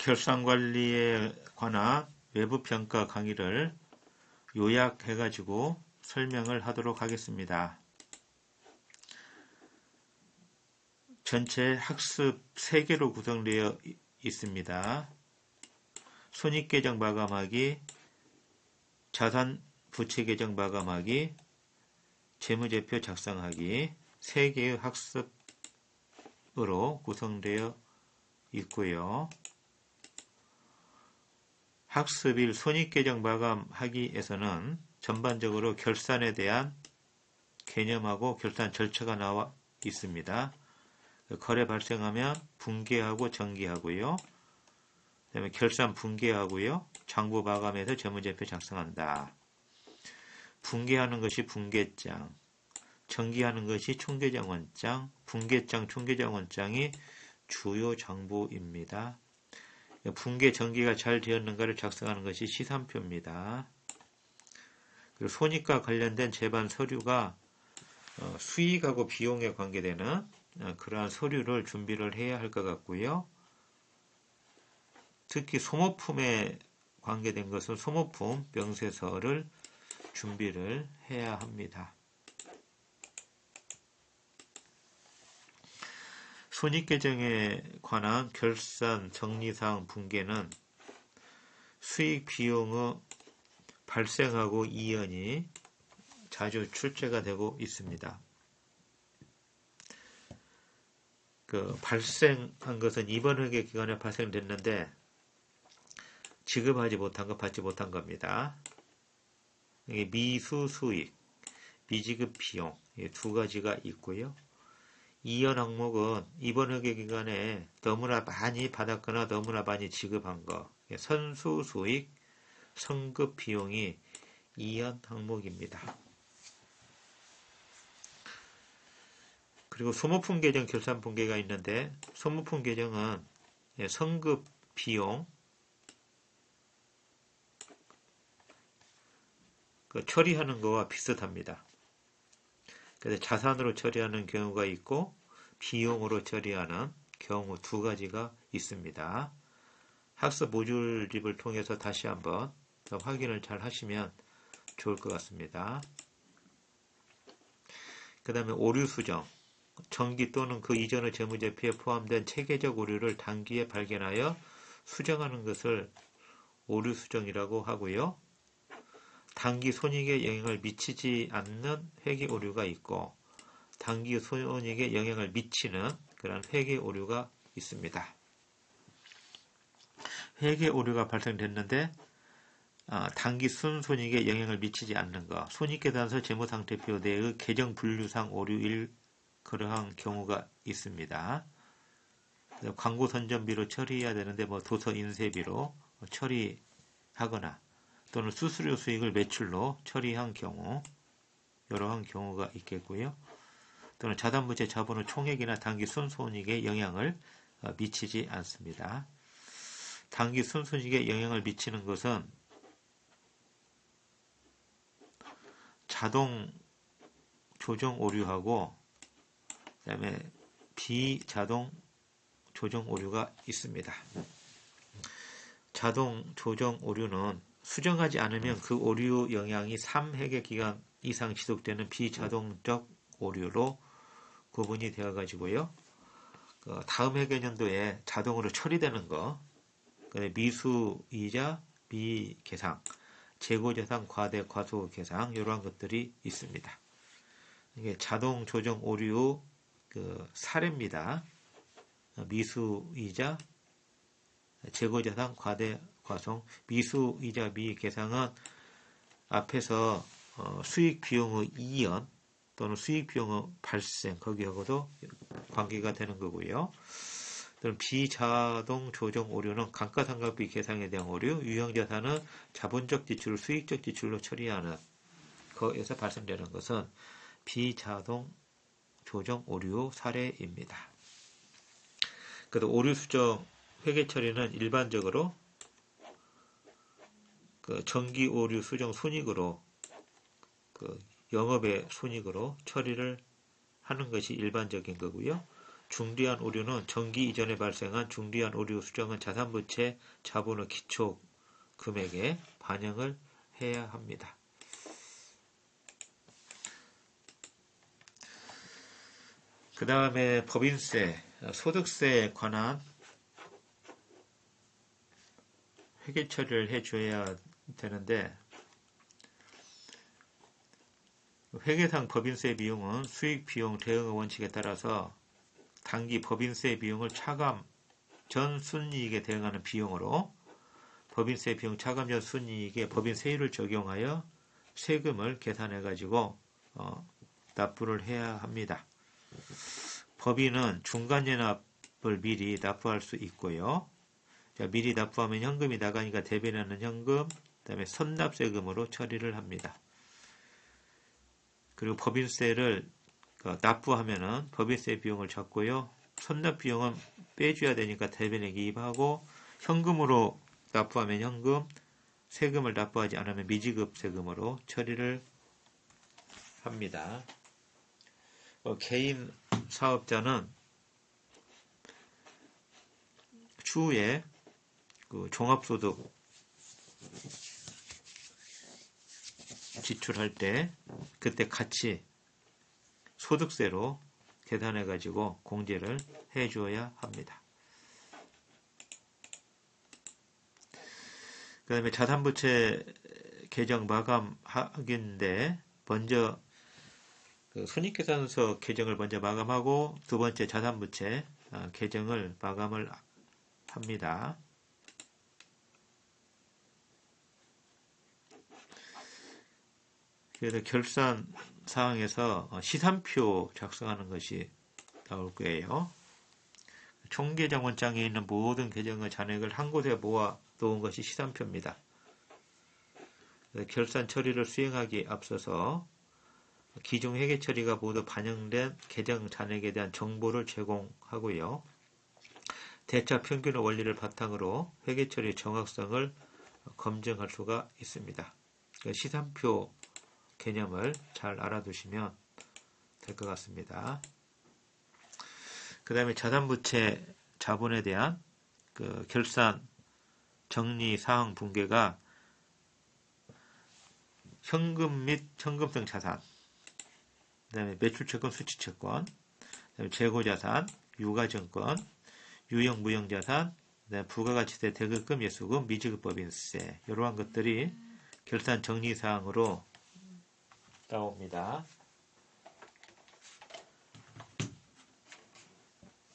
결산관리에 관한 외부평가 강의를 요약해가지고 설명을 하도록 하겠습니다. 전체 학습 3개로 구성되어 있습니다. 손익계정 마감하기, 자산부채계정 마감하기, 재무제표 작성하기 3개의 학습으로 구성되어 있고요. 학습 1 손익계정 마감하기에서는 전반적으로 결산에 대한 개념하고 결산 절차가 나와 있습니다. 거래 발생하면 분계하고 정기하고요. 그 다음에 결산 분계하고요. 장부 마감해서 재무제표 작성한다. 분계하는 것이 분계장, 정기하는 것이 총계정원장, 분계장, 총계정원장이 주요 장부입니다. 분계 정기가 잘 되었는가를 작성하는 것이 시산표입니다. 그리고 손익과 관련된 제반 서류가 수익하고 비용에 관계되는 그러한 서류를 준비를 해야 할 것 같고요. 특히 소모품에 관계된 것은 소모품 명세서를 준비를 해야 합니다. 손익계정에 관한 결산 정리사항 분계는 수익 비용의 발생하고 이연이 자주 출제가 되고 있습니다. 발생한 것은 이번 회계 기간에 발생됐는데 지급하지 못한 것, 받지 못한 겁니다. 미수 수익, 미지급 비용 두 가지가 있고요. 이연 항목은 이번 회계 기간에 너무나 많이 받았거나 너무나 많이 지급한 것, 선수 수익, 성급 비용이 이연 항목입니다. 그리고 소모품 계정, 결산 분계가 있는데 소모품 계정은 성급 비용 처리하는 거와 비슷합니다. 그래서 자산으로 처리하는 경우가 있고 비용으로 처리하는 경우 두 가지가 있습니다. 학습 모듈집을 통해서 다시 한번 더 확인을 잘 하시면 좋을 것 같습니다. 그 다음에 오류 수정, 정기 또는 그 이전의 재무제표에 포함된 체계적 오류를 단기에 발견하여 수정하는 것을 오류 수정이라고 하고요. 단기 손익에 영향을 미치지 않는 회계 오류가 있고 단기 손익에 영향을 미치는 그런 회계 오류가 있습니다. 회계 오류가 발생됐는데 단기 순손익에 영향을 미치지 않는 것, 손익계산서 재무상태표 내의 계정 분류상 오류일 그러한 경우가 있습니다. 광고 선전비로 처리해야 되는데 도서 인쇄비로 처리하거나 또는 수수료 수익을 매출로 처리한 경우, 이러한 경우가 있겠고요. 또는 자산부채 자본의 총액이나 단기 순손익에 영향을 미치지 않습니다. 단기 순손익에 영향을 미치는 것은 자동 조정 오류하고 그 다음에 비자동 조정 오류가 있습니다. 자동 조정 오류는 수정하지 않으면 그 오류 영향이 3회계 기간 이상 지속되는 비자동적 오류로 구분이 되어 가지고요. 다음 회계년도에 자동으로 처리되는 거, 미수이자 미계상, 재고재산 과대 과소 계상 이러한 것들이 있습니다. 이게 자동 조정 오류 사례입니다. 미수이자 재고재산 과대 과송, 미수이자 미계상은 앞에서 수익 비용의 이연 또는 수익 비용의 발생 거기하고도 관계가 되는 거고요. 또는 비자동 조정 오류는 감가상각비 계상에 대한 오류, 유형자산은 자본적 지출을 수익적 지출로 처리하는 거에서 발생되는 것은 비자동 조정 오류 사례입니다. 그래도 오류 수정 회계 처리는 일반적으로 정기 오류 수정 손익으로 영업의 손익으로 처리를 하는 것이 일반적인 거고요. 중대한 오류는 정기 이전에 발생한 중대한 오류 수정은 자산부채 자본의 기초 금액에 반영을 해야 합니다. 그 다음에 법인세, 소득세에 관한 회계 처리를 해줘야 되는데, 회계상 법인세 비용은 수익 비용 대응의 원칙에 따라서 당기 법인세 비용을 차감 전 순이익에 대응하는 비용으로 법인세 비용 차감 전 순이익에 법인세율을 적용하여 세금을 계산해 가지고 납부를 해야 합니다. 법인은 중간연납을 미리 납부할 수 있고요. 자, 미리 납부하면 현금이 나가니까 대변하는 현금, 그 다음에 선납세금으로 처리를 합니다. 그리고 법인세를 납부하면은 법인세 비용을 잡고요. 선납 비용은 빼줘야 되니까 대변에 기입하고, 현금으로 납부하면 현금, 세금을 납부하지 않으면 미지급 세금으로 처리를 합니다. 개인 사업자는 추후에 종합소득 지출할 때 그때 같이 소득세로 계산해 가지고 공제를 해 줘야 합니다. 그 다음에 자산부채 계정 마감하기인데 먼저 손익계산서 계정을 먼저 마감하고 두 번째 자산부채 계정을 마감을 합니다. 그래서 결산 사항에서 시산표 작성하는 것이 나올 거예요. 총계정원장에 있는 모든 계정의 잔액을 한 곳에 모아 놓은 것이 시산표입니다. 결산 처리를 수행하기 앞서서 기존 회계 처리가 모두 반영된 계정 잔액에 대한 정보를 제공하고요. 대차 평균의 원리를 바탕으로 회계 처리의 정확성을 검증할 수가 있습니다. 시산표 개념을 잘 알아두시면 될 것 같습니다. 그 다음에 자산부채 자본에 대한 결산 정리 사항 분계가 현금 및 현금성 자산, 그 다음에 매출채권, 수취채권, 그 다음에 재고자산, 유가증권, 유형 무형자산, 그다음에 부가가치세, 대급금, 예수금, 미지급법인세 이러한 것들이 결산 정리사항으로 나옵니다.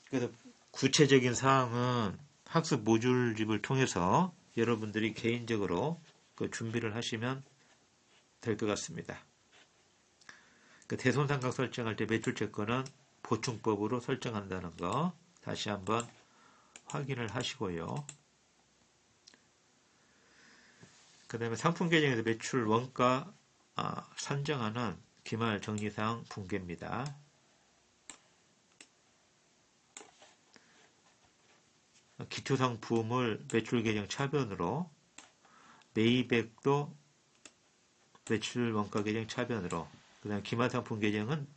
그래서 구체적인 사항은 학습 모듈집을 통해서 여러분들이 개인적으로 준비를 하시면 될 것 같습니다. 대손상각 설정할 때 매출채권은 보충법으로 설정한다는 거 다시 한번 확인을 하시고요. 그 다음에 상품 계정에서 매출 원가 산정하는 기말 정리사항 분계입니다. 기초상품을 매출 계정 차변으로, 매입액도 매출 원가 계정 차변으로, 그 다음에 기말상품 계정은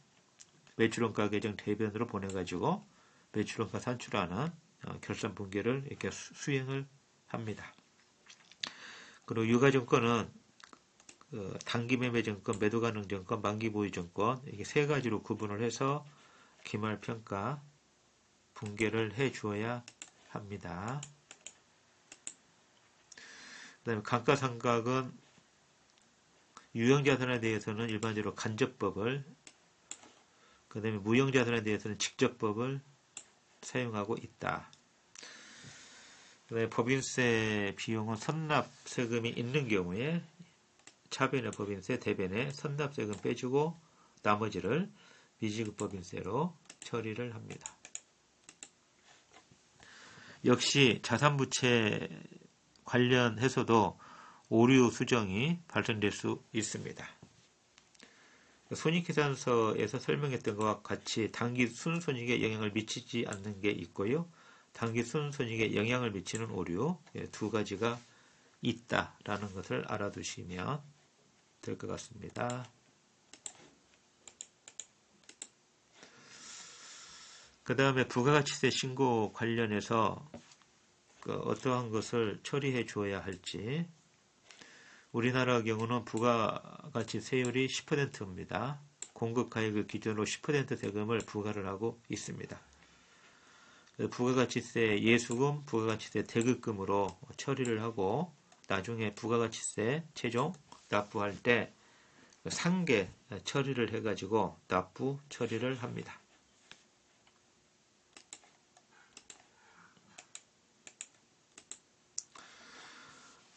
매출 원가 계정 대변으로 보내가지고 매출 원가 산출하는 결산 분계를 이렇게 수행을 합니다. 그리고 유가증권은 단기매매증권, 매도가능증권, 만기보유증권 이렇게 세 가지로 구분을 해서 기말평가 분계를 해 주어야 합니다. 그 다음에 감가상각은 유형자산에 대해서는 일반적으로 간접법을, 그 다음에 무형자산에 대해서는 직접법을 사용하고 있다. 그 다음에 법인세 비용은 선납세금이 있는 경우에 차변의 법인세, 대변의 선납세금 빼주고 나머지를 미지급 법인세로 처리를 합니다. 역시 자산부채 관련해서도 오류 수정이 발생될 수 있습니다. 손익계산서에서 설명했던 것과 같이 당기 순손익에 영향을 미치지 않는 게 있고요. 당기 순손익에 영향을 미치는 오류 두 가지가 있다라는 것을 알아두시면 될 것 같습니다. 그 다음에 부가가치세 신고 관련해서 어떠한 것을 처리해 주어야 할지. 우리나라 경우는 부가가치세율이 10%입니다. 공급가액을 기준으로 10% 세금을 부과를 하고 있습니다. 부가가치세 예수금, 부가가치세 대급금으로 처리를 하고 나중에 부가가치세 최종 납부할 때 상계 처리를 해가지고 납부 처리를 합니다.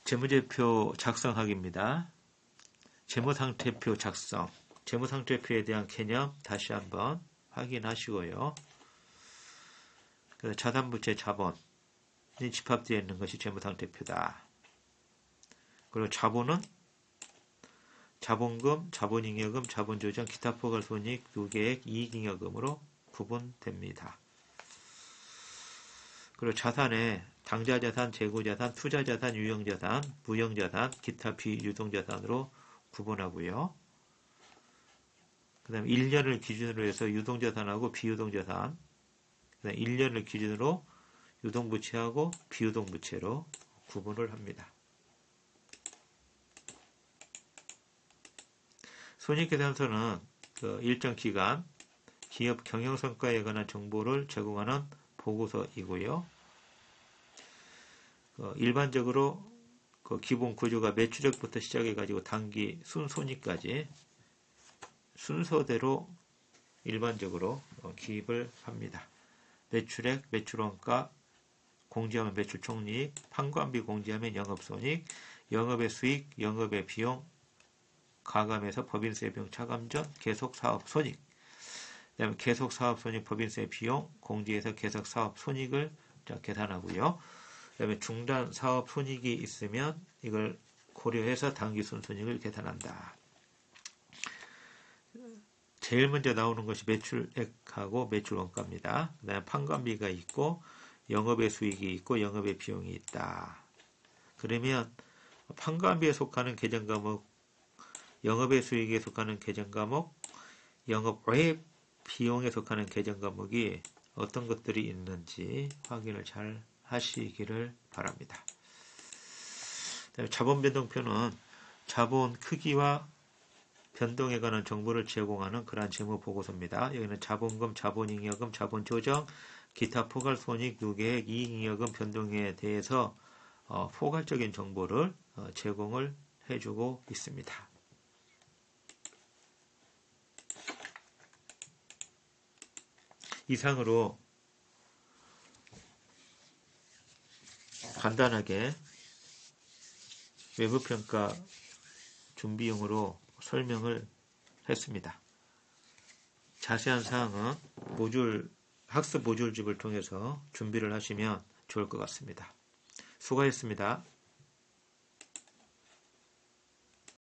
재무제표 작성하기입니다. 재무상태표 작성. 재무상태표에 대한 개념 다시 한번 확인하시고요. 자산부채 자본이 집합되어 있는 것이 재무상태표다. 그리고 자본은 자본금, 자본잉여금, 자본조정, 기타 포괄손익, 유계액, 이익잉여금으로 구분됩니다. 그리고 자산에 당좌자산, 재고자산, 투자자산, 유형자산, 무형자산, 기타 비유동자산으로 구분하고요. 그 다음에 1년을 기준으로 해서 유동자산하고 비유동자산, 그 다음에 1년을 기준으로 유동부채하고 비유동부채로 구분을 합니다. 손익계산서는 일정 기간 기업 경영성과에 관한 정보를 제공하는 보고서이고요. 일반적으로 기본 구조가 매출액부터 시작해가지고 단기 순손익까지 순서대로 일반적으로 기입을 합니다. 매출액, 매출원가, 공제하면 매출총리익, 판관비 공제하면 영업손익, 영업의 수익, 영업의 비용, 가감해서 법인세 비용 차감 전 계속사업손익, 그 다음에 계속사업손익 법인세 비용, 공제해서 계속사업손익을 계산하고요. 그 다음에 중단사업손익이 있으면 이걸 고려해서 당기순손익을 계산한다. 제일 먼저 나오는 것이 매출액하고 매출원가입니다. 그 다음에 판관비가 있고 영업의 수익이 있고 영업의 비용이 있다. 그러면 판관비에 속하는 계정과목, 영업의 수익에 속하는 계정과목, 영업 외 비용에 속하는 계정과목이 어떤 것들이 있는지 확인을 잘 하시기를 바랍니다. 자본변동표는 자본 크기와 변동에 관한 정보를 제공하는 그러한 재무보고서입니다. 여기는 자본금, 자본잉여금, 자본조정, 기타 포괄손익, 유계액, 이익잉여금 변동에 대해서 포괄적인 정보를 제공을 해주고 있습니다. 이상으로 간단하게 외부평가 준비용으로 설명을 했습니다. 자세한 사항은 학습 모듈집을 통해서 준비를 하시면 좋을 것 같습니다. 수고하셨습니다.